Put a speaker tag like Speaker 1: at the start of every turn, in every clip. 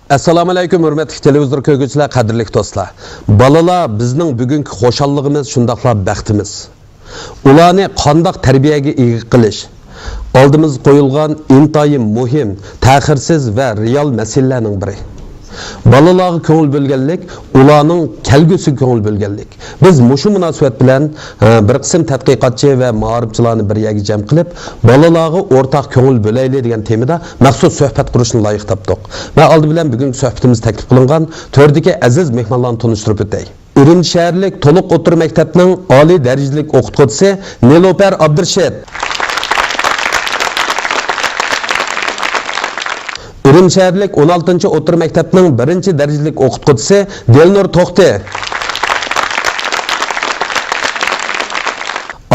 Speaker 1: Assalomu alaykum hurmatli televizor ko'rguvchilar, qadrli do'stlar. Balalar bizning bugungi xo'shalligimiz, shundaqla baxtimiz. Ularni qandoq tarbiyaga ega qilish oldimiz qo'yilgan intoyim muhim, ta'xirsiz va real masalalarning biri. Balalarga ko'ngil bo'lganlik, ularning kelgusiga ko'ngil bo'lganlik. Biz mushu munosabat bilan bir qism tadqiqotchi va ma'rifchilarni bir yerga jam qilib, balalarga o'rtaq ko'ngil bo'laylik degan temada maxsus suhbat qurishni loyiq topdik. Va oldi bilan bugungi suhbatimiz taklif qilingan to'rdagi aziz mehmonlarni tanishtirib o'tay. Urumchi shaharlik to'liq o'rta maktabning oliy darajalik o'qituvchisi Nilofar Abdurshid. Urumchi shaharlik 16-o'rta maktabning 1-darajalik o'qituvchisi Delnur To'xti.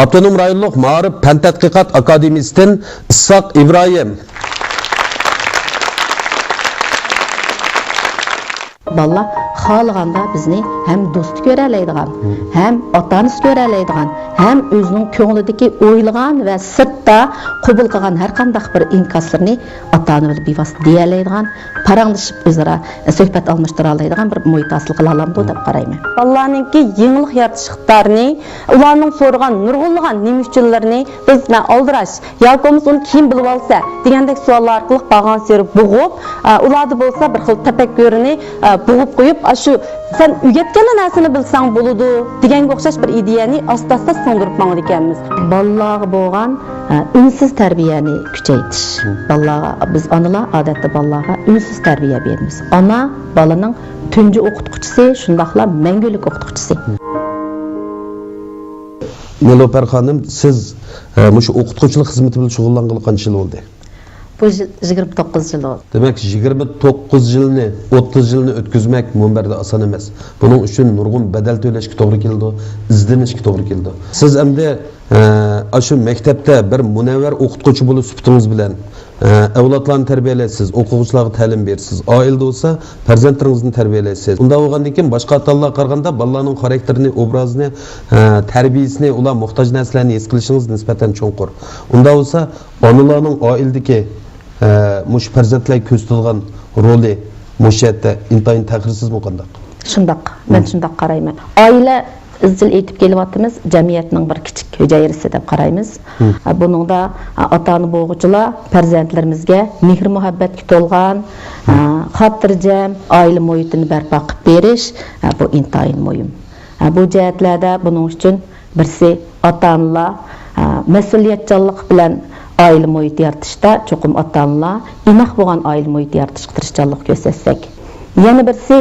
Speaker 1: Avtonom rayonlik Ma'rif fan tadqiqot akademiyasidan Isoq Ibrohim.
Speaker 2: Balla xalığanda bizni hem do'sti ko'ra oladigan, hem ota-onasi ko'ra oladigan, hem o'zining ko'nglidagi o'ylagan va sirtda qabul qilgan har qanday bir inkaslarni ota-ona bilan bevosita deya oladigan, paranglashib o'zaro suhbat almashtira oladigan bir muhit hosil qila olamdi deb qarayman.
Speaker 3: Balalarninki yenilik yaratishlarni, ularning so'rgan nurg'unlagan nima uchunlarni biz oldirash yoki uni kim bilib olsa degandek savollar orqali bag'on serib bo'g'ib, ularda bo'lsa bir xil tafakkurini bo'g'ib qo'yib, shu sen uyatgan narsani bilsang bo'ladi deganga o'xshash bir ideyani asta-asta so'ndirib manglar ekanmiz.
Speaker 2: Balalarga bo'lgan unsiz tarbiyani kuchaytirish. Balalarga biz onalar odatda balalarga unsiz tarbiya beramiz. Ona balaning tunji o'qituvchisi, shundaqla mangulik o'qituvchisi.
Speaker 1: Nilofar xonim, siz mushu o'qituvchilik xizmati bilan shug'ullangan qancha yil bo'ldi?
Speaker 2: Bu 29 yıl oldu.
Speaker 1: Demek 29 yılını, 30 yılını ötküzmek munberde asan emas. Bunun için nurgun bedel töleşki doğru keldi, izlenişki doğru keldi. Siz emde şu mektepte bir munevver okutkucu bulup süptünüz bilen evlatlarını terbiyeleysiz, okuvchilarga ta'lim bersiz, ailede olsa farzandlaringizni terbiyeleysiz. Bunda olgandan keyin boshqa ota-onalar qaraganda balalarning xarakterini, obrazini, tarbiyasini, ular muhtoj narsalarni his qilishingiz nisbatan cho'nqur. Unda olsa onalarning oiladagi mush farzandlar ko'rsatilgan roli mushayatda intayin ta'xirsiz qandaq?
Speaker 2: Shundaq, men shundaq qarayman. Oila izchil etib kelyapmiz, jamiyatning bir kichik hujayrasi deb qaraymiz. Buningda ota-ona bo'g'uvchilar farzandlarimizga mehr muhabbatga to'lgan, xotirjam oila muhitini barpo qilib berish bu intayin muhim. Bu jihatlarda buning uchun birsi ota-onalar mas'uliyatchanlik bilan oila muhit yaratishda cho'qim ota-onalar inoq bo'lgan oila muhit yaratishga tirishchanlik ko'rsatsak. Yana birsi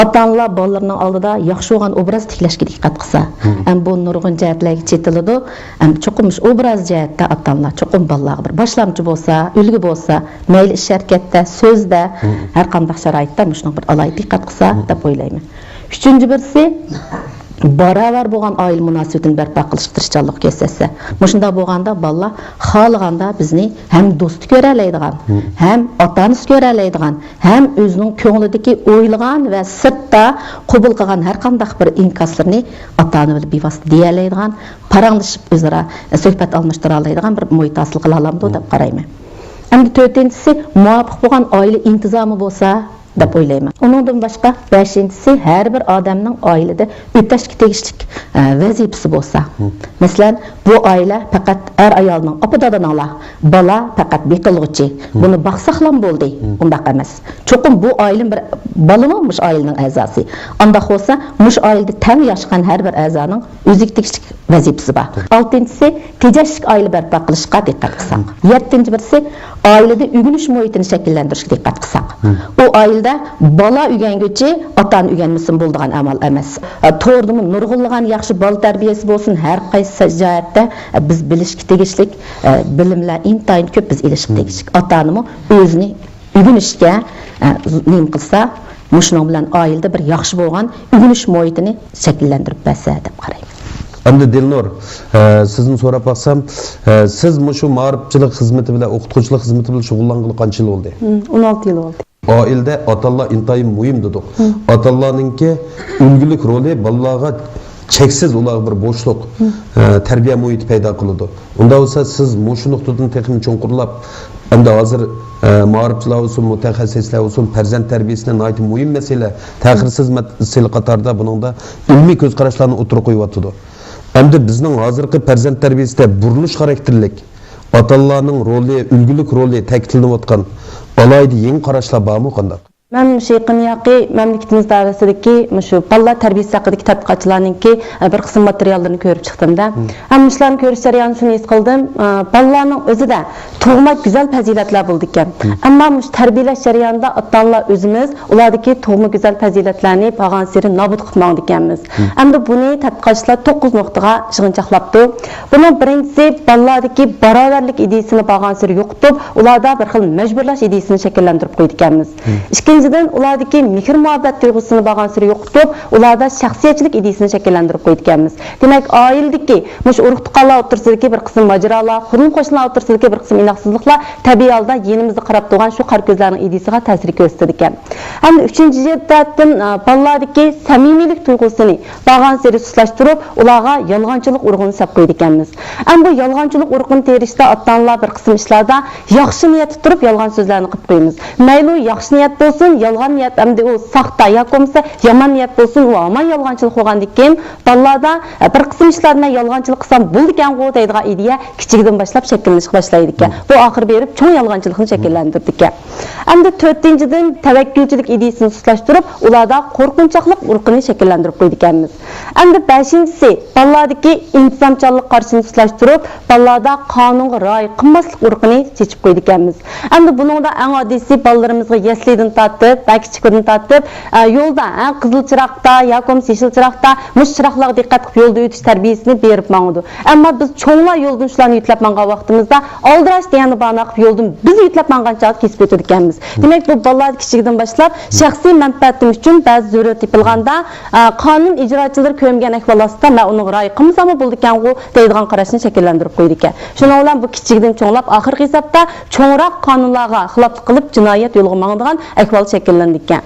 Speaker 2: ota-onalar bolalarining oldida yaxshi bo'lgan obraz tiklashga diqqat qilsa, ham bu nurg'un jihatlarga chetiladi. Ham cho'qim obraz jihatda ota-onalar cho'qim bolalarga bir boshlamchi bo'lsa, ulgu bo'lsa, mayli ish harakatda, so'zda, har qanday sharoitda shunday bir alohida diqqat qilsa deb o'ylayman. Uchinchi birsi baravar bo'lgan oila munosabatini barpo qilishga tirishchanlik ko'rsatsa. Shunda bo'lganda bolalar xohlaganda bizni ham do'sti ko'ra oladigan, ham ota-onasi ko'ra oladigan, ham o'zining ko'nglidagi o'ylagan va sirtda qabul qilgan har qanday bir inkaslarni ota-ona bilan bevosita deya oladigan, paranglashib o'zaro suhbat almashtira oladigan bir muhit hosil qila olamdi deb qarayman. Endi to'rtinchisi muvofiq bo'lgan oila intizomi bo'lsa deb o'ylayman. Uningdan boshqa 5-si har bir odamning oilada o'tashga tegishli vazifasi bo'lsa. Masalan, bu oila faqat er ayolning opa-dadonlar, bola faqat beqilg'uchi. Buni baqsaqlam bo'ldi. Undaq emas. Cho'qim bu oilaning bir balaning mush oilaning a'zosi. Undaq bo'lsa, mush oilada tam yashgan har bir a'zoning o'ziga tegishli vazifasi bor. 6-si tejashli oila barpo qilishga diqqat qilsak. 7-chi birsi oilada uyg'unish muhitini shakllantirishga diqqat qilsak. U oilada bola uyganguncha ota-ona uyganmasin bo'ladigan amal emas. To'g'rimi nurg'unlagan yaxshi bola tarbiyasi bo'lsin, har qaysi jihatda biz bilishga tegishli bilimlar intayin ko'p biz ilishga tegishli. Ota-onami o'zini uygunishga nim qilsa, mushuning bilan oilada bir yaxshi bo'lgan uygunish muhitini shakllantirib bersa deb qarayman.
Speaker 1: Endi Dilnur, sizni so'rab baksam, siz mushu ma'rifchilik xizmati bilan o'qituvchilik xizmati bilan shug'ullangan qancha yil bo'ldi?
Speaker 3: 16 yil oldu.
Speaker 1: Oilada ota-onalar intayin muhim dedik. Ota-onalarningki ulgulik roli bolalarga cheksiz ular bir bo'shliq tarbiya muhiti paydo qiladi. Unda bo'lsa siz mushu nuqtadan texnik cho'nqurlab Endi hozir muharibchilar olsun, mutaxassislar olsun, farzand tarbiyasine ait muhim mesele, tahirsiz mesele qatarda buningda ilmiy ko'z qarashlarni o'tirib qo'yibdi. Endi bizning hozirgi farzand tarbiyasida burilish xarakterlik ota-onalarning roli, ulgulik roli ta'kidlanayotgan alayda yangi qarashlar bormi qanday?
Speaker 3: Ben şeyqin yaqi memleketimiz davesideki şu balla terbiyesi hakkındaki tadqiqatçılarınki bir kısım materyallarını görüp çıktım da. Hem şularni görüş jarayonini şunu his qildim. Ballalarning o'zi da tug'mak güzel fazilatlar bo'ldi ekan. Ammo mush tarbiyalash jarayonida ota-onalar o'zimiz ulardagi tug'ma güzel fazilatlarni bag'an sari nobud qilmoqdi ekanmiz. Endi buni tadqiqotchilar 9 nuqtaga yig'inchoqlabdi. Buning birinchisi balalardagi barobarlik ideyasini bag'an sari yo'qotib, ularda bir xil majburlash ideyasini shakllantirib qo'ydi ekanmiz. İkinciden ulardaki mehr muhabbet duygusunu bağlan sürü yoxutub, ularda şahsiyetçilik ideyasini şekillendirip qo'ydiganmiz. Demek aildeki, muş urug' tuqqanlar o'rtasidagi bir qism majralar, qurun qo'shnilar o'rtasidagi bir qism inoqsizliklar tabiiy holda yenimizda qarab turgan shu qar ko'zlarning ideyasiga ta'sir ko'rsatdi ekan. Ham 3-jihatdan balalardagi samimiylik tuyg'usini bağlan sürü suslashtirib, ularga yolg'onchilik urug'ini sap qo'ydi ekanmiz. Ham bu yolg'onchilik urug'ini terishda ota-onalar bir qism ishlarda yaxshi niyatda turib yolg'on so'zlarni qilib qo'yamiz. Mayli yaxshi niyat bo'lsin, yolg'on niyat hamda u saxta yoki bo'lmasa yomon niyat bo'lsin, u aman yolg'onchilik qilgandan keyin balalarda bir qism ishlarni yolg'onchilik qilsam bo'ldi ekan deydigan ideya kichikdan boshlab shakllanishga boshlaydi ekan. Bu oxir berib cho'ng yolg'onchilikni shakllantirdi ekan. Hamda 4-dan tavakkülchilik ideyasini suslashtirib, ularda qo'rqinchoqlik urug'ini shakllantirib qo'ydi ekanmiz. Hamda 5-si balalardagi intizomchanlik qarshini suslashtirib, balalarda qonunga rioya qilmaslik urug'ini chechib qo'ydi ekanmiz. Hamda buningda eng oddiysi balalarimizga yaslidan tatib, kichikdan tatib, yo'lda qizil chiroqda yoki yeşil chiroqda mush chiroqlarga diqqat qilib yo'lda o'tish tarbiyasini berib mangdi. Ammo biz cho'nglar yo'ldan shularni yutlab mangan vaqtimizda oldirash degani bana qilib yo'ldan biz yutlab mangan chog'da kesib o'tib ekanmiz. Demak, bu balalar kichikdan boshlab shaxsiy manfaatimiz uchun ba'zi zarurat topilganda qonun ijrochilari ko'mgan ahvolda men uni rioya qilmasam bo'ldi ekan deydigan qarashni shakllantirib qo'ydi ekan. Shuning bilan bu kichikdan cho'nglab oxirgi hisobda cho'ngroq qonunlarga xiloflik qilib jinoyat yo'liga mangdigan ahvol shakllanadi ekan.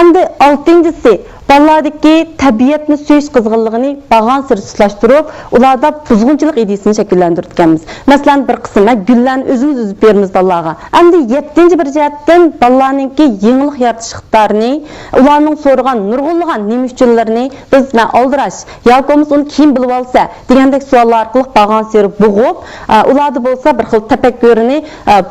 Speaker 3: Endi 6-si balalardagi tabiatni suyish qizg'inligini bag'an siri suslashtirib, ularda buzg'unchilik ideyasini shakllantirganmiz. Masalan, bir qismi gullarni o'zimiz uzib beramiz balalarga. Endi 7-bir jihatdan balalarningki yangilik yaratish ixtiyorini, ularning so'ragan nurg'unlagan nima uchunlarini biz oldirash yoki uni kim bilib olsa degandek savollar orqali bag'an siri bug'ib, ularda bo'lsa bir xil tafakkurini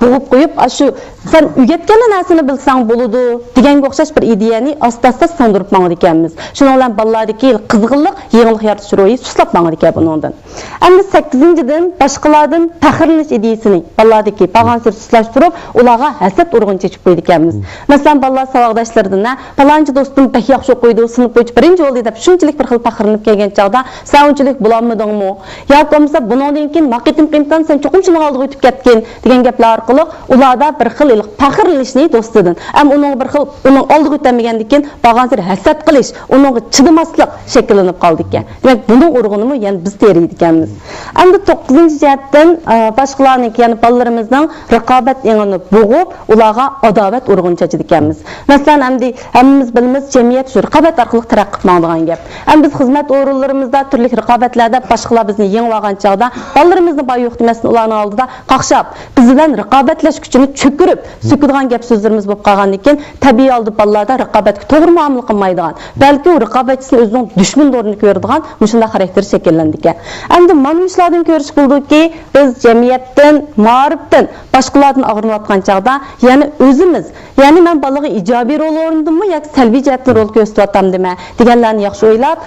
Speaker 3: bug'ib qo'yib, shu sen uyatgan narsani bilsang bo'ladi deganga o'xshash bir ideyani asta-asta so'ndirib mangdi ekanmiz. Shuning bilan balalardagi qizg'inlik, yangilik yaratish ro'yi suslab mangdi ekan bundan. Endi 8-dan boshqalardan faxrlanish ideyasini balalardagi bag'an sir suslashtirib, ularga hasad urug'ini chechib qo'ydi ekanmiz. Masalan, balalar saboqdoshlaridan "Falonchi do'stim pek yaxshi o'qiydi, sinf bo'yicha birinchi bo'ldi" deb shunchalik bir xil faxrlanib kelgan chog'da "Sen unchalik bo'lolmadingmi? Yoki bo'lmasa bundan keyin maqitim qimtan sen cho'qim shuni oldiga o'tib ketgin" degan gaplar orqali ularda bir xil faxrlanishni do'stidan, ham uning bir xil uning oldiga o'tmagandan keyin bag'an sir hasad qilish, uningga chidamaslik shakllanib qoldi ekan. Demak, buning urug'ini yana biz teriydi ekanmiz. Endi 9-jihatdan boshqalarning, ya'ni balalarimizning raqobat engini bo'g'ib, ularga adovat urug'ini chechdi ekanmiz. Masalan, endi hammamiz bilamiz, jamiyat shu raqobat orqali taraqqiy qilmoqdigan gap. Ham biz xizmat o'rinlarimizda turli raqobatlarda boshqalar bizni yengib olgan chog'da balalarimizni boy yo'q demasdan ularning oldida qaqshab, biz bilan raqobatlash kuchini cho'kirib, so'kadigan gap so'zlarimiz bo'lib qolgandan keyin tabiiy holda balalarda raqobatga to'g'ri muomala qilmaydigan, balki u raqobatchisini o'zining dushman o'rniga ko'radigan shunday xarakter shakllandi ekan. Endi mana shulardan ko'rish buldiki, biz jamiyatdan, ma'rifdan, boshqalardan og'rinayotgan chog'da, ya'ni o'zimiz, ya'ni men balaga ijobiy rol o'rindimmi yoki salbiy jihatdan rol ko'rsatyapman dema deganlarni yaxshi o'ylab,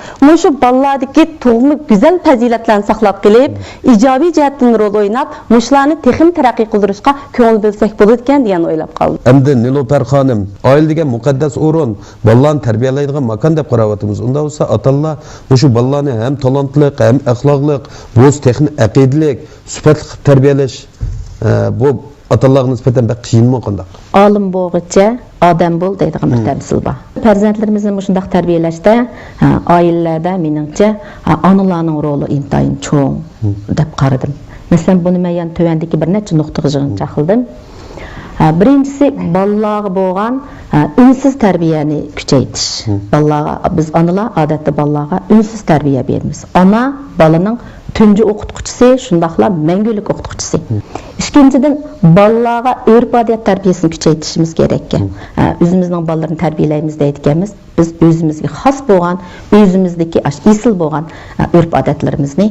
Speaker 3: shu balalardagi tug'ma go'zal fazilatlarni saqlab qilib, ijobiy jihatdan rol o'ynab, shularni texnik taraqqiy qildirishga ko'ngil bo'lsak bo'ladi ekan degan o'ylab qoldim.
Speaker 1: Endi Nilofar xonim, oila degan muqaddas o'rin, balalarni tarbiyalaydigan makon deb qarayapmiz. Unda bo'lsa ota-onalar shu balalarni ham talantli, ham axloqli, bo'z texnik aqidalik, sifatli tarbiyalash bu ota-onalarga nisbatan bir qiyinmi qanday?
Speaker 2: Olim bo'lguncha odam bo'l deydigan bir tamsil bor. Farzandlarimizni shunday tarbiyalashda oilalarda meningcha onalarning roli intayin cho'ng deb qaradim. Masalan, buni men yana tövandagi bir necha nuqtaga yig'incha qildim. Birinchisi balalarga bo'lgan unsiz tarbiyani kuchaytirish. Balalarga biz onalar odatda balalarga unsiz tarbiya beramiz. Ona balaning tunji o'qituvchisi, shundaqla mangulik o'qituvchisi. Ikkinchidan, bolalarga urf-odat tarbiyasini kuchaytirishimiz kerak ekan. O'zimizning bolalarni tarbiyalaymiz deyotganmiz. Biz o'zimizga xos bo'lgan, o'zimizdagi asl bo'lgan urf-odatlarimizni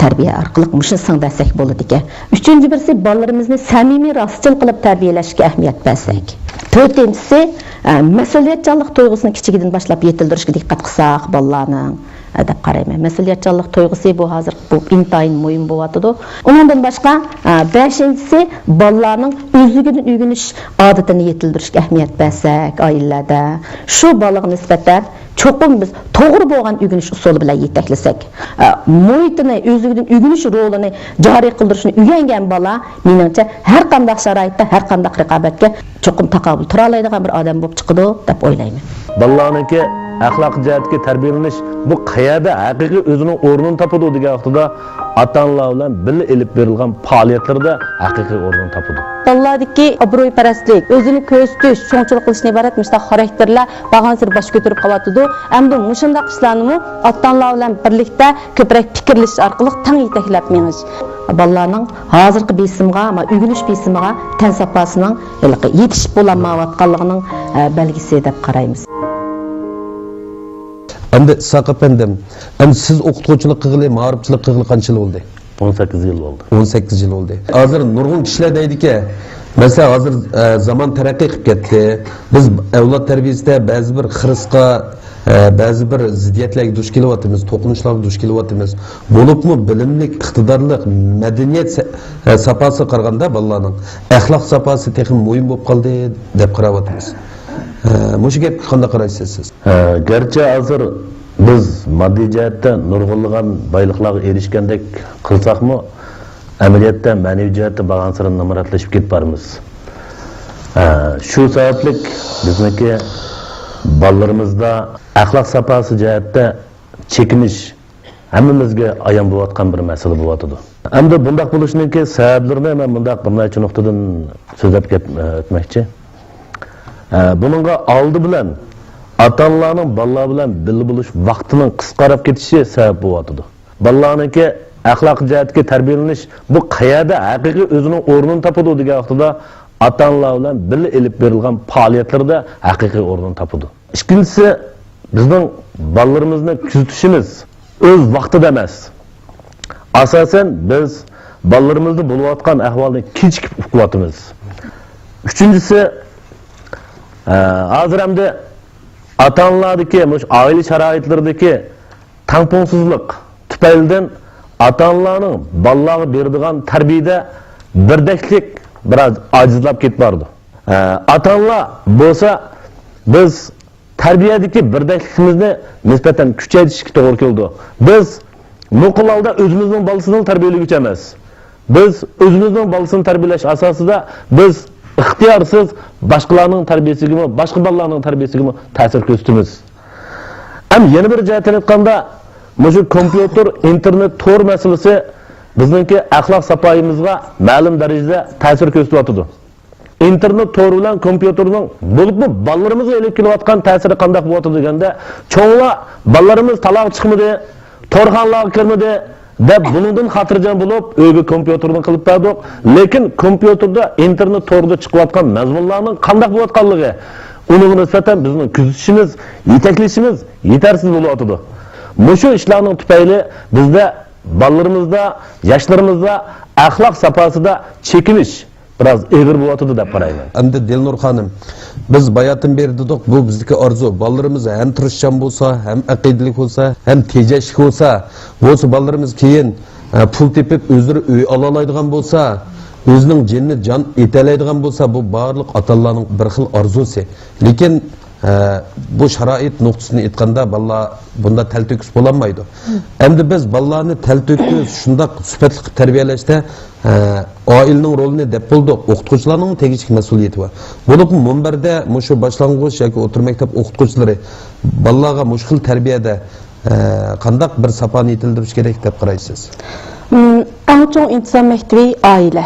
Speaker 2: tarbiya orqali mushuni singdirsak bo'ladi ekan. Uchinchi birisi, bolalarimizni samimiy, rostchil qilib tarbiyalashga ahamiyat bersak. To'rtinchisi, mas'uliyatchanlik tuyg'usini kichigidan boshlab yetildirishga diqqat qilsak bolalarning deb qarayman. Mas'uliyatchanlik tuyg'usi bu hozir bu intayin muhim bo'layotdi. Undan boshqa beshinchisi, bolalarning o'zligidan o'rganish odatini yetildirishga ahamiyat bersak oilalarda, shu bolaga nisbatan cho'qim biz to'g'ri bo'lgan o'rganish usuli bilan yetaklasak, muhitini o'zligidan o'rganish rolini joriy qildirishni o'rgangan bola meningcha har qanday sharoitda, har qanday raqobatga cho'qim taqobil tura oladigan bir odam bo'lib chiqadi deb o'ylayman.
Speaker 4: Bolalarniki axloq jihatga tarbiyalanish bu qayerda haqiqiy o'zining o'rnini topadi degan vaqtida ota-onalar bilan birga elib berilgan faoliyatlarda haqiqiy o'rnini topadi.
Speaker 3: Bolalardagi obro'yparastlik, o'zini ko'rsatish, cho'ngchilik qilishni iborat mustaq xarakterlar bag'ansir bosh ko'tarib qolyotdi. Hamda mushundaq ishlarni ota-onalar bilan birlikda ko'proq fikrlash orqali tang yetaklab menish. Bolalarning hozirgi besimga, o'rganish besimiga tan safhasining yetishib bo'lmayotganligining belgisi deb qaraymiz.
Speaker 1: Endi Saq efendim, endi siz o'qituvchilik qilg'ili, ma'rifchilik qilg'ili qancha yil bo'ldi?
Speaker 4: 18 yil bo'ldi.
Speaker 1: 18 yil bo'ldi. Hozir nurg'un kishilar deydiki, mesela hozir zaman taraqqiy qilib ketdi. Biz avlod tarbiyasida ba'zi bir xirisqa, ba'zi bir ziddiyatlarga duch kelyapmiz, to'qinishlarga duch kelyapmiz. Bo'libmi bilimlik, iqtidorlik, madaniyat safhasiga qaraganda bolalarning axloq safhasi texnik muhim bo'lib qoldi deb qarayapmiz. Mushu gapga qanday qaraysiz siz?
Speaker 4: Garchi hozir biz moddiy jihatda nurg'unlagan boyliqlarga erishgandek qilsaqmi, amaliyotda ma'naviy jihatda bag'ansir namaратлashib ketbarmiz. Shu sabablik bizniki bolalarimizda axloq safhasi jihatda chekinish hammamizga ayon bo'layotgan bir masala bo'layotdi. Endi bunday bo'lishningki sabablarini men bunday bir necha nuqtadan so'zlab o'tmoqchi. Bununla aldı bilen ata-onalarning bolalar bilan birga bo'lish vaqtining qisqarib ketishi sabab bo'layotdi. Bolalarniki axloq jihatga tarbiyalanish bu qayerda haqiqiy o'zining o'rnini topadi degan vaqtida ata-onalar bilan birga elib berilgan faoliyatlarda haqiqiy o'rnini topadi. Ikkinchisi, bizning bolalarimizni kuzatishimiz o'z vaqtida emas. Asosan biz bolalarimizni bo'layotgan ahvolni kechikib uqyapmiz. Uchinchisi, hozir hamda ota-onalardagi, oila sharoitlaridagi tangpongsizlik tufaylidan ota-onalarning bolalarga beradigan tarbiyada birdaklik biroz ojizlab ketbardi. Ota-onalar bo'lsa biz tarbiyadagi birdakligimizni nisbatan kuchaytirishga to'g'ri keldi. Biz muqillarda o'zimizning bolasini tarbiyalaguchi emas. Biz o'zimizning bolasini tarbiyalash asosida biz ixtiyorsiz boshqalarning tarbiyasiga, boshqa bolalarning tarbiyasiga ta'sir ko'rsatamiz. Ham yana bir jihatdan aytganda, shu kompyuter, internet, tor masalasi bizningki axloq safoyimizga ma'lum darajada ta'sir ko'rsatyapti. İnternet, tor bilan kompyuterning bo'libmi bolalarimizga elib kelayotgan ta'siri qanday bo'lyapti deganda, cho'nglar bolalarimiz taloq chiqmadi, torxonlarga kirmadi deb bundan xotirjam bo'lib, uyga kompyuterni qilib berdik. Lekin kompyuterda, internet, torda chiqayotgan mazmunlarning qanday bo'layotganligi, uning nisbatan bizning kuzatishimiz, yetaklashimiz yetarsiz bo'layotdi. Mushu ishlarning tufayli bizda bolalarimizda, yoshlarimizda axloq safhasida chekinish biraz egir bo'layotdi deb qarayman.
Speaker 1: Endi Dilnur xonim, biz bayatın beri dedik, bu bizdeki arzu. Balalarımız hem tirishchan bo'lsa, hem aqidalik bo'lsa, hem tejashlik bo'lsa, bo'lsa balalarımız keyin pul tepib o'zlari uy ola oladigan bo'lsa, o'zining jinni jon etalaydigan bo'lsa, bu barliq ota-onalarning bir xil arzusi. Lekin bu sharoit nuqtasini aytganda balalar bunda talto'kis bo'lolmaydi. Endi biz balalarni talto'kis shunday sifatli tarbiyalashda oilaning rolini deb bo'ldik. O'qituvchilarning tegishli mas'uliyati bor. Bo'lib munbarda shu boshlang'ich yoki o'rta maktab o'qituvchilari balalarga mushkil tarbiyada qanday bir safani yetildirish kerak deb qaraysiz?
Speaker 3: Eng chong inson maktabi oila.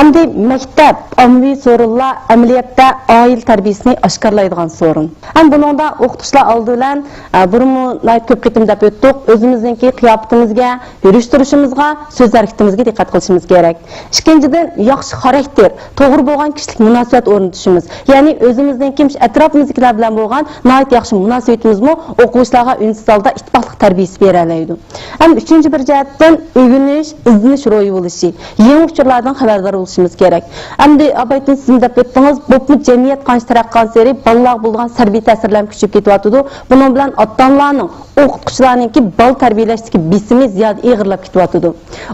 Speaker 3: Endi maktab, ommaviy sorunlar amaliyotda oila tarbiyasini oshkorlaydigan sorun. Ham buningda o'qituvchilar oldi bilan burunmu ko'p qitim deb o'tdik, o'zimizningki qiyofatimizga, yurish turishimizga, so'z harakatimizga diqqat qilishimiz kerak. Ikkinchidan, yaxshi xarakter, to'g'ri bo'lgan kishilik munosabat o'rnatishimiz. Ya'ni o'zimizningki atrofimizdagilar bilan bo'lgan nihoyat yaxshi munosabatimizmi o'quvchilarga unsiz holda ittifoqlik tarbiyasi bera oladi. Ham uchinchi bir jihatdan o'rganish, izlanish ro'yi bo'lishi, yangi uchurlardan xabardor bo'lishimiz kerak. Endi abaytin sizin deb o'tdingiz, bu jamiyat qancha taraqqiyot sari bolalar bo'lgan salbiy ta'sirlar kuchib ketyapti. Buning bilan ota-onalarning, o'qituvchilarningki bal tarbiyalashdagi besimi ziyoda og'irlab ketyapti.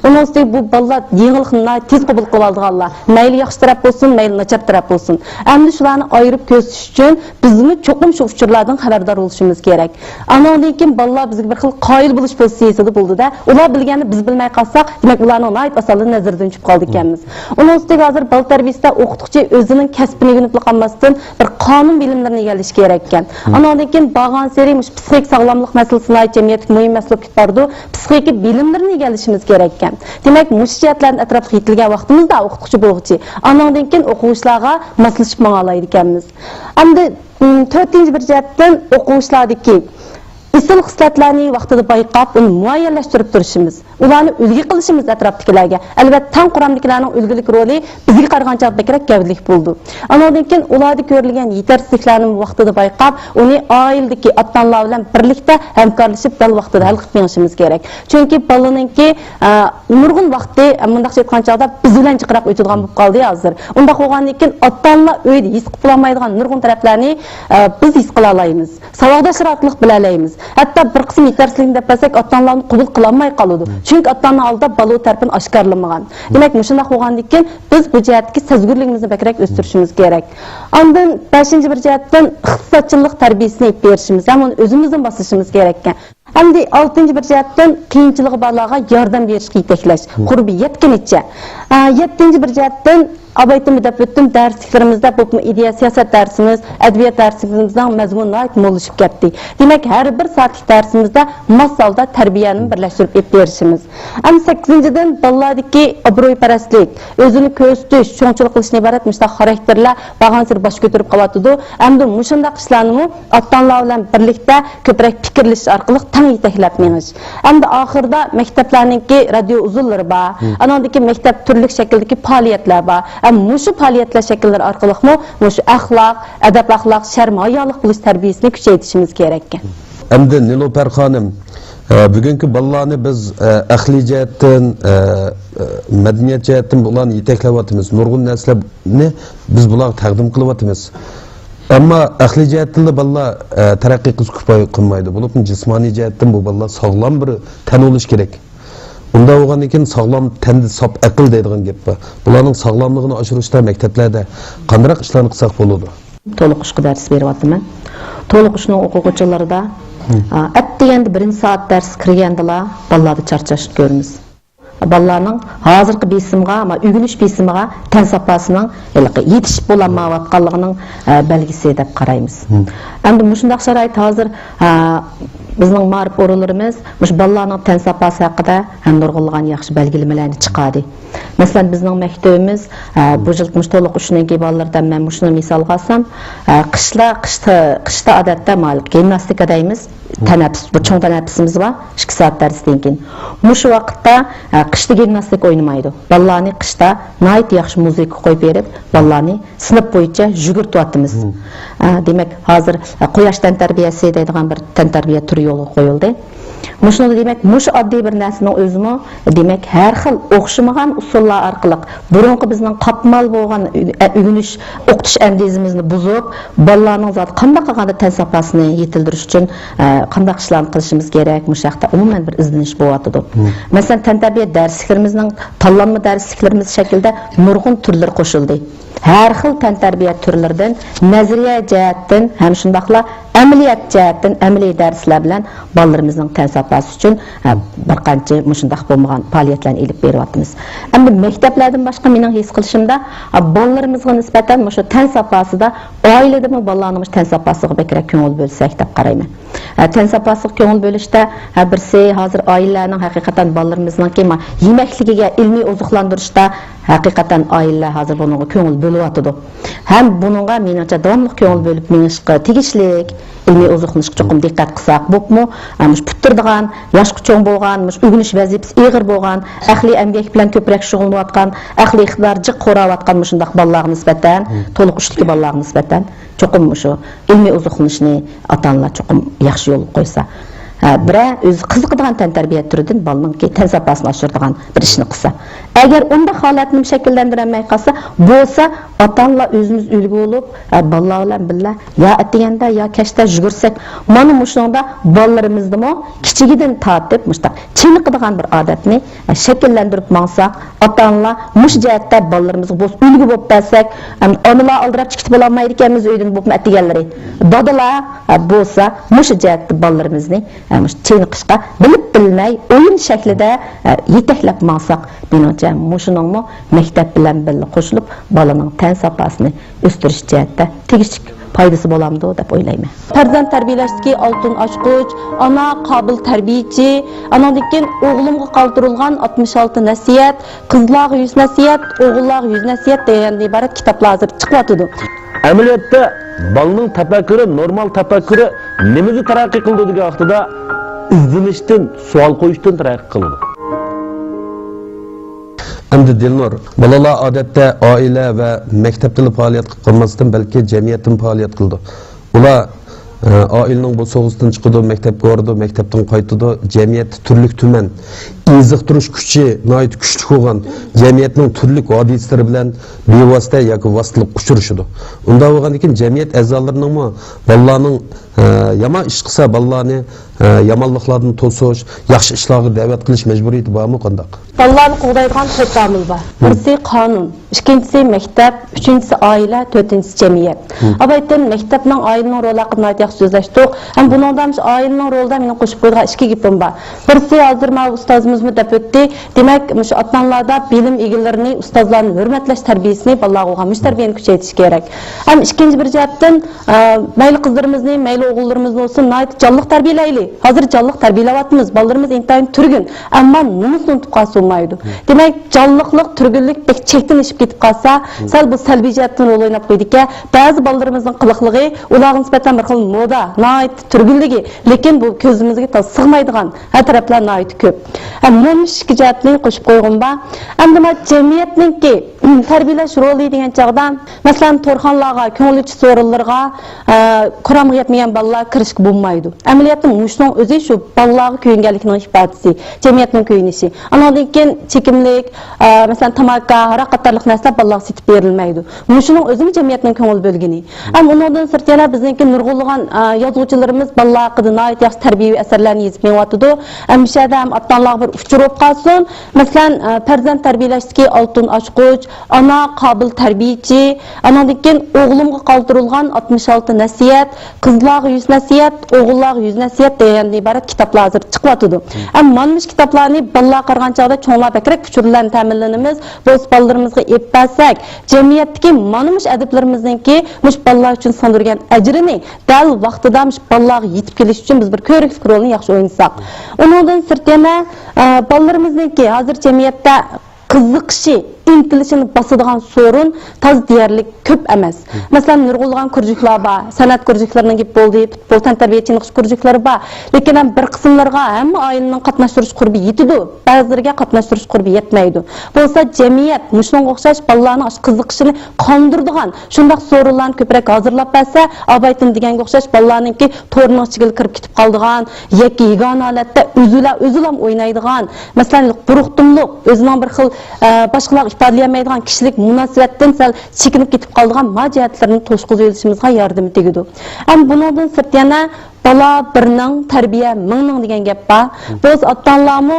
Speaker 3: Uning ustiga bu bolalar yengillikni tez qabul qilib olganlar. Mayli yaxshi taraf bo'lsin, mayli nachar taraf bo'lsin. Endi shularni ayirib ko'rsatish uchun bizmi cho'qim shu uchurlardan xabardor bo'lishimiz kerak. Anondan keyin bolalar bizga bir xil qoyil bo'lish pozitsiyasida bo'ldi-da, ular bilganini biz bilmay qolsak, demak ularning nihoyat asalini nazardan tushib qoldik ekanmiz. Uning ustiga hozir bal tarbiyasida o'qituvchi o'zining kasbini o'rganib qolmasdan bir qonun bilimlarini egallash kerak ekan. Anondan keyin bag'an seri psixik sog'lomlik masalasini jamiyatga muhim masala bo'lib bordi. Psixik bilimlarini egallashimiz kerak ekan. Demak, mushiyatlarni atrofga yetilgan vaqtimizda o'qituvchi bo'luvchi, anondan keyin o'quvchilarga maslashib ma'nolaydi ekanmiz. Endi 4-chi bir jihatdan o'quvchilardagi isil xislatlarni vaqtida bayqab, uni muayyanlashtirib turishimiz, ularni ulgi qilishimiz atrofdagilarga. Albatta, tan quramdagilarning ulgilik roli bizga qaragancha bekrak gavdlik bo'ldi. Anondan keyin ularda ko'rilgan yetersizliklarni vaqtida bayqab, uni oiladagi ota-onalar bilan birlikda hamkorlashib dal vaqtida hal qilib berishimiz kerak. Chunki bolaninki nurg'un vaqti, mundaqcha aytgancha biz bilan jiqroq o'tadigan bo'lib qoldi hozir. Unda qo'ygandan keyin ota-onalar uyda his qila olmaydigan nurg'un taraflarni biz his qila olamiz. Savodashlar orqali bila olamiz. Hatta bir qism yetersizlikni deb bilsak, ota-onalarni qabul qila olmay qoladi. Chunki ota-ona oldida bola tarafini oshkorlamagan. Demak, shunday bo'lgandan keyin biz bu jihatga sezgurligimizni bakrak o'stirishimiz kerak. Ondan 5-chi bir jihatdan ixtisoschilik tarbiyasini berishimiz, ham uni o'zimizdan bosishimiz kerak ekan. Endi 6-chi bir jihatdan qiyinchiligi borlarga yordam berishga yetaklash, qurbi yetganicha. 7-chi bir jihatdan abaytimi deb o'tdim, darsliklarimizda bu ideya siyosat darsimiz, adabiyot darsimizdan mazmunlar mo'llashib ketdi. Demak, har bir soatlik darsimizda masalda tarbiyani birlashtirib berishimiz. Ham 8-dan bolalardagi obro'yparastlik, o'zini ko'rsatish, cho'ngchilik qilishni iborat mushtaq xarakterlar bag'ansir bosh ko'tarib qolyapti. Hamda mushundaq ishlarni ota-onalar bilan birlikda ko'proq fikrlash orqali tang yetaklab menish. Hamda oxirida maktablarningki radio uzunlari bor, anondagi maktab turli shakldagi faoliyatlar bor. Mushu faoliyatlar shakllari orqali mushu axloq, adab axloq, sharmoyalik bo'lish tarbiyasini kuchaytirishimiz kerak ekan.
Speaker 1: Endi Nilofar xonim, bugungi bolalarni biz aqliy jihatdan, madaniyat jihatdan bularni yetaklayapmiz. Nurg'un narsalarni biz bularga taqdim qilyapmiz. Ammo aqliy jihatdan bolalar taraqqiy qilmaydi. Bo'lib jismoniy jihatdan bu bolalar sog'lom bir tan olish kerak. Bunda olgandan keyin sog'lom tanda sop aql deydigan gap bor. Bularning sog'lomligini oshirishda maktablarda qanday ishlarni qilsak bo'ladi?
Speaker 2: To'liq ishga dars beryapman. To'liq ishning o'quvchilarida attaganda 1-soat dars kirgandilar, bolalarda charchashni ko'ramiz. Bolalarning hozirgi besimga, ama o'rganish besimiga tan sopasining yetishib bo'lmayotganligining belgisi deb qaraymiz. Endi mushundaq sharoit hozir bizning ma'rif o'rinlarimiz mush bolalarning tan sopasi haqida ham nurg'unlagan yaxshi belgilamalari chiqadi. Masalan, bizning maktabimiz bu yil to'liq ishlangan bolalardan men shuni misol olsam, qishda odatda ma'lum gimnastika deymiz. Tanaffus, bu cho'ng tanaffusimiz bor, 2 soat darsdan keyin. Mushu vaqtda qishda gimnastika o'ynamaydi. Bolalarni qishda nihoyat yaxshi muzika qo'yib berib, bolalarni sinf bo'yicha yugurtyapmiz. Demak, hozir quyoshdan tarbiyasi deydigan bir tantarbiya turi yo'lga qo'yildi. Mushunda demak, mush oddiy bir narsaning o'zimi, demak, har xil o'xshamagan usullar orqali burunqi bizning qatmal bo'lgan o'rganish, o'qitish andezimizni buzib, bolalarning zot qanday qilganda tan sopasini yetildirish uchun qanday ishlarni qilishimiz kerak, mush haqda umuman bir izlanish bo'lyapti. Masalan, tantarbiya darsliklarimizning tanlanma darsliklarimiz shaklida nurg'un turlar qo'shildi. Her xil təntarbiyə türlərdən, nəzəriyyə cəhətdən, həm şundaqla əməliyyat cəhətdən, əməli dərslər bilən ballarımızın tən safhası üçün bir qancha şundaq bolmagan fəaliyyətlərini elib beriyatmız. Əmma məktəblərdən başqa mənim his qilishimda ballarımızğa nisbətən şu tən safhasında ailədəmi ballarımız tən safhasına bəkərək köngül bölsək deyə qarayman. Tən safhasına köngül bölüşdə birisi hazır ailələrinin həqiqətən ballarımızın ki yeməkligiga ilmi ozuqlandırışda həqiqətən ailələr hazır bununla köngül bölüyatıdı. Həm bununla menimcə davamlıq köngül bölüb menişqə tegishlik ilmi ozuqlanışqa çoxum diqqət qılsaq bopmu, puttırdıgan, yaşqı çoğ bolğan, ögünüş vəzifəsi ağır bolğan, əxli əmgək bilan köprək şug'ullanayotgan, əxli iqtidarcı qorawatgan şundaq ballarga nisbatan, to'liq uchtiki ballarga nisbatan çoxum shu ilmi ozuqlanishni ota-onalar çoxum yaxshi yo'l qo'ysa. Birə özü qiziqadigan təntarbiyə türüdən balının ki tən safhasını aşırdıgan bir işini qılsa. Əgər onda halətini şəkilləndirəməy qalsa, bolsa ota-onalar özümüz ülgü olub, ballar bilan billə ya ətigəndə ya kəşdə yügürsək, mana muşunda ballarımızdı kiçigidən tatib muştaq çiniqadigan bir adətni şəkilləndirib mansaq, ota-onalar muş cəhətdə ballarımızı boz ülgü olub bəsək, analar aldırab çıxıb olanmaydı ikimiz öydən bopmu ətigənləri. Dadalar bolsa muş cəhətdə ballarımızı çeyniqishqa bilib bilmay o'yin shaklida yetaklab mansaq menimcha mushuningmi maktab bilan birga qo'shilib bolaning tan safhasini o'stirish jihatda tegishli foydasi bo'lamdi deb o'ylayman.
Speaker 3: Farzand tarbiyalashdagi oltin ochqich, ona qobil tarbiyachi, anandan o'g'limga qoldirilgan 66 nasihat, qizlarga 100 nasihat, o'g'illarga 100 nasihat degan iborat kitoblar hozir chiqyotdi.
Speaker 4: Amaliyotda bolaning tafakkuri, normal tafakkuri nimaga taraqqiy qildi degan vaqtida izlanishdan, savol qo'yishdan taraqqiy qildi.
Speaker 1: Endi Dilnur, bolalar odatda oila va maktabda faoliyat qilmasdan balki jamiyatdan faoliyat qildi. Ular oilaning bu so'g'isdan chiqdi, maktabga bordi, maktabdan qaytdi, jamiyat turli tuman iziqtirish kuchi nihoyat kuchli bo'lgan jamiyatning turli hodisalari bilan bevosita yoki vositalik uchrashidi. Unda bo'lgandan keyin jamiyat a'zolarining bolalarning yomon ish qilsa bolalarni yomonliklardan to'sish, yaxshi ishlarga da'vat qilish majburiyati bormi qanday?
Speaker 3: Bolalarni qo'g'daydigan 4 omil bor. Birisi qonun, ikkinchisi maktab, uchinchisi oila, to'rtinchisi jamiyat. Abaydan maktabning oilaning roli haqida yaxshi so'zlashdik. Ham buningdan oilaning rolida meni qo'shib qo'ygan ikki gapim bor. Birisi hozir ma ustozimizmi deb o'tdi. Demak, shu ota-onalarda bilim egalarini, ustozlarni hurmatlash tarbiyasini bolalarga o'rgatish tarbiyani kuchaytirish kerak. Ham ikkinchi bir jihatdan mayli qizlarimizni, mayli o'g'illarimizni olsin, nihoyat jonliq tarbiyalaylik. Hozir jonliq tarbiyalayapmiz. Bolalarimiz intayin turgun, ammo numusni unutib qolsa olmaydi. Demak, jonliqlik, turgunlik bek chekdan ishib ketib qolsa, sal bu salbiy jihatdan rol o'ynab qo'ydikka, ba'zi bolalarimizning qiliqligi ularga nisbatan bir xil moda, nihoyat turgunligi, lekin bu ko'zimizga sig'maydigan har taraflar nihoyat ko'p. Mana shu jihatni qo'shib qo'ygan ba. Endi jamiyatningki tarbiyalash roli degan chog'da, masalan, to'rxonlarga, ko'ngilchi so'rinlarga Qur'onga yetmagan bolalar kirishga bo'lmaydi. Amaliyotda mushning o'zi shu bolalarga ko'yinganlikning ifodasi, jamiyatning ko'yinishi. Andan keyin chekimlik, masalan, tamaka, aroq qatorliq narsalar bolalarga setib berilmaydi. Mushuning o'zini jamiyatning ko'ngil bo'lgani. Undan sirt yana bizningki nurg'ulg'an yozuvchilarimiz bolalar haqida nihoyat yaxshi tarbiyaviy asarlarni yozib beryapti. Amshada ham ota-onalar bir uchrab qolsin. Masalan, farzand tarbiyalashdagi oltin ochqich, ona qobil tarbiyachi, andan keyin o'g'limga qoldirilgan 66 nasihat, qizlarga 100 nasihat, o'g'illarga 100 nasihat degan iborat kitoblar hozir chiqyotdi. Mana shu kitoblarni bolalar qaragan chog'da cho'nglar bakrak uchurlarni ta'minlanamiz. Bu bolalarimizga ep bersak, jamiyatdagi mana shu adablarimizningki mush bolalar uchun sandirgan ajrini dal vaqtida mush bolalarga yetib kelish uchun biz bir ko'rik rolni yaxshi o'ynasak. Undan sirt yana bolalarimizningki hozir jamiyatda qiziqishi, intilishini bosadigan sorun taz deyarli ko'p emas. Masalan, nurg'ulg'an kurjuklar bor, san'at kurjuklarining gap bo'ldi, futbol tarbiyachini kurjuklari bor. Lekin ham bir qismlarga hamma oilaning qatnashtirish qurbi yetadi, ba'zilariga qatnashtirish qurbi yetmaydi. Bo'lsa jamiyat mushunga o'xshash bolalarning qiziqishini qondiradigan shundoq sorunlarni ko'proq hozirlab bersa, abaytin deganga o'xshash bolalarningki to'rning ichiga kirib ketib qoldigan, yoki yagona holatda o'zilam o'ynaydigan, masalan, buruqtumliq, o'zining bir xil boshqalar ifodalamaydigan kishilik munosabatdan sal chekinib ketib qolgan majiyatlarni to'shqizib olishimizga yordam tegadi. Ham bundan sirt yana bala birning, tarbiya mingning degan gap bor. Biz ota-onalarmi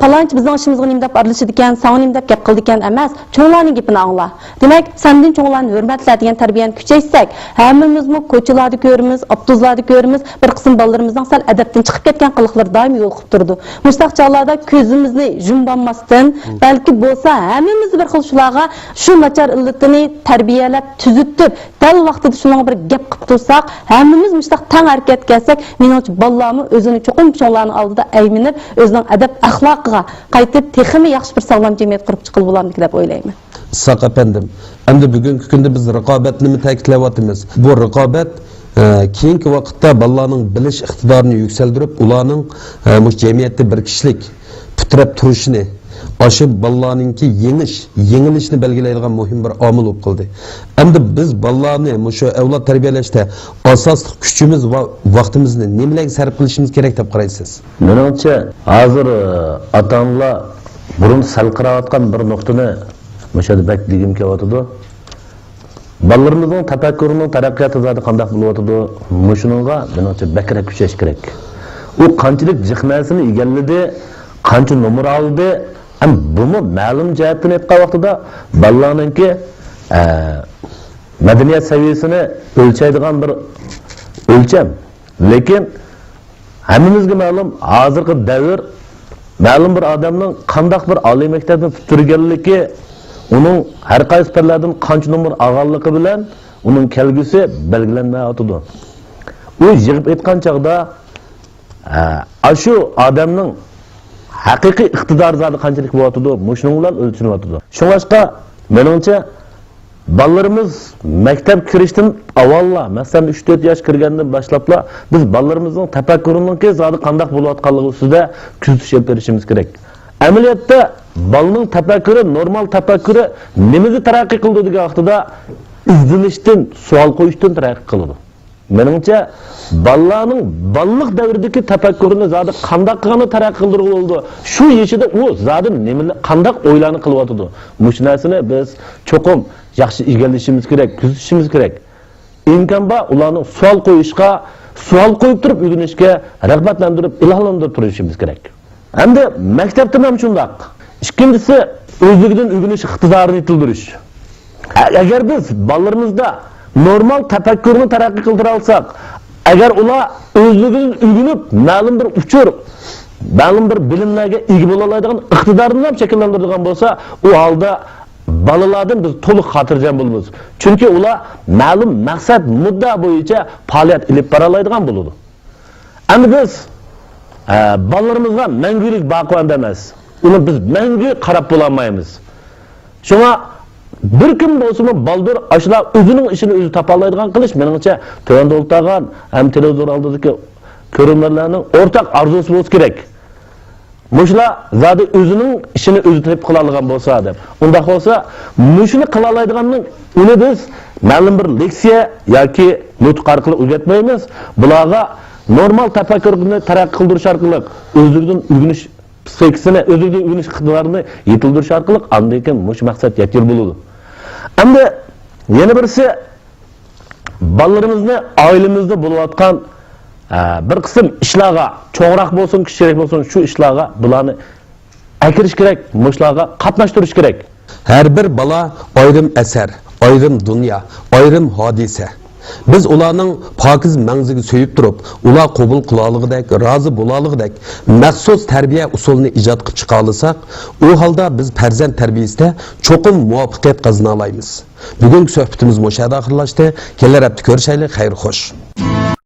Speaker 3: palonchi bizning ishimizga nim deb aralashadi ekan, sana nim deb gap qildi ekan emas, cho'nglarning gapini angla. Demak, sendan cho'nglarni hurmatla degan tarbiyani kuchaysak, hammamizmi ko'chalarda ko'ramiz, avtobuslarda ko'ramiz, bir qism bolalarimizning sal adabdan chiqib ketgan qiliqlar doim yo'l qilib turdi. Mustaq chog'larda ko'zimizni yumbanmasdan, balki bo'lsa hammamiz bir xil shularga shu nachar illatini tarbiyalab, tuzitib, dal vaqtida shuning bir gap qilib tursak, hammamiz mustaq tang harakat qilsak, menimcha bolalarni o'zini cho'qim cho'nglarning oldida ayminib, o'zining adab axloqiga qaytib, texmi yaxshi bir sog'lom jamiyat qurib chiqib bo'larmidi deb o'ylayman.
Speaker 1: Saq efendim. Endi bugungi kunda biz raqobatni ta'kidlayapmiz. Bu raqobat keyingi vaqtda bolalarning bilish iqtidorini yuksaltirib, ularning jamiyatda bir kishilik putrab turishini aşıp balalarınki yengilishni belgilaydigan muhim bir omil bo'lib qoldi. Endi biz balalarni şu evlat tarbiyalashda asosli kuchimiz va vaqtimizni nimalarga sarf qilishimiz kerak deb qaraysiz?
Speaker 4: Menimcha, hozir ota-onalar burun salqirayotgan bir nuqtani o'shada bekligim kelyotdi. Balalarimizning tafakkurining taraqqiyoti zodi qanday bo'lyotdi? Mushuningga menimcha bakrak kuchash kerak. U qanchalik jiqmasini egalladi, qancha nomer oldi, ham buni ma'lum jihatdan aytgan vaqtida balalarningki madaniyat saviyasini o'lchaydigan bir o'lcham. Lekin hammamizga ma'lum, hozirgi davr ma'lum bir odamning qanday bir oliy maktabni bitirganligi, uning har qaysi fanlardan qancha nomer olganligi bilan uning kelgusi belgilanmayotdi. U yig'ib aytgan chog'da shu odamning haqiqiy iqtidor zodi qanchalik bo'lyapti, mushning bilan o'lchanyapti. Shuningcha, menimcha bolalarimiz maktab kirishdan avvalla, masalan 3-4 yosh kirgandan boshlabla biz bolalarimizning tafakkurining zodi qanday bo'layotganligi ustida kuzatish olib berishimiz kerak. Amaliyotda bolaning tafakkuri, normal tafakkuri nimaga taraqqiy qildi degan vaqtida izlanishdan, savol qo'yishdan taraqqiy qildi. Menimcha balalarning balliq davridagi tafakkurini zodi qanday qilgani taraqqiy qildirib bo'ldi. Shu yeshida u zodi nimalar qanday o'ylarni qilyapti. Mush narsani biz cho'qim yaxshi egallashimiz kerak, kuzatishimiz kerak. Imkon bor ularni savol qo'yishga, savol qo'yib turib o'rganishga rag'batlantirib, ilhomlantirib turishimiz kerak. Endi maktabda ham shunday. Ikkinchisi o'zligidan o'rganish iqtidorini yetildirish. Agar biz bolalarimizda normal tafakkurni taraqqiy qildira olsak, agar ular o'zligidan o'rganib, ma'lum bir uchur, ma'lum bir bilimlarga ega bo'la oladigan iqtidorini ham shakllantiradigan bo'lsa, u holda bolalardan biz to'liq xotirjam bo'lamiz. Chunki ular ma'lum maqsad, mudda bo'yicha faoliyat olib bora oladigan bo'ladi. Endi biz bolalarimizga mangulik baquvand emas. Uni biz mangu qarab bo'la olmaymiz. Shunga bir kim bo'lsa-mu baldur ashlar o'zining ishini o'zi topa oladigan qilish meningcha tövanda o'ltagan ham televizor oldidagi ko'rinmalarning o'rtaq arzusi bo'lsa kerak. Mushlar zodi o'zining ishini o'zi topib qila olgan bo'lsa deb. Unda bo'lsa, mushuni qila oladiganning uni biz ma'lum bir leksiya yoki nutq orqali o'rgatmaymiz. Bularga normal tafakkurni taraqqiy qildirish orqali o'zligidan o'rganish psixikasini, o'zligidan o'rganish iqtidorini yetildirish orqali andan keyin mush maqsad yakir bo'ladi. Endi yana birisi bolalarimizni oilamizda bo'layotgan bir qism ishlarga, cho'ngroq bo'lsin, kichikroq bo'lsin, shu ishlarga bularni akirish kerak, mushlarga qatnashtirish kerak.
Speaker 1: Her bir bala ayrım eser, ayrım dünya, ayrım hadise. Biz ularning pokiz mangziga so'yib turib, ular qabul qilaligidek, rozi bo'laligidek maxsus tarbiya usulini ijod qilib chiqa olsak, u holda biz farzand tarbiyasida cho'qim muvaffaqiyat qozona olamiz. Bugungi suhbatimiz mushada oxirlashdi. Kelar hafta ko'rishaylik, xayr xo'sh.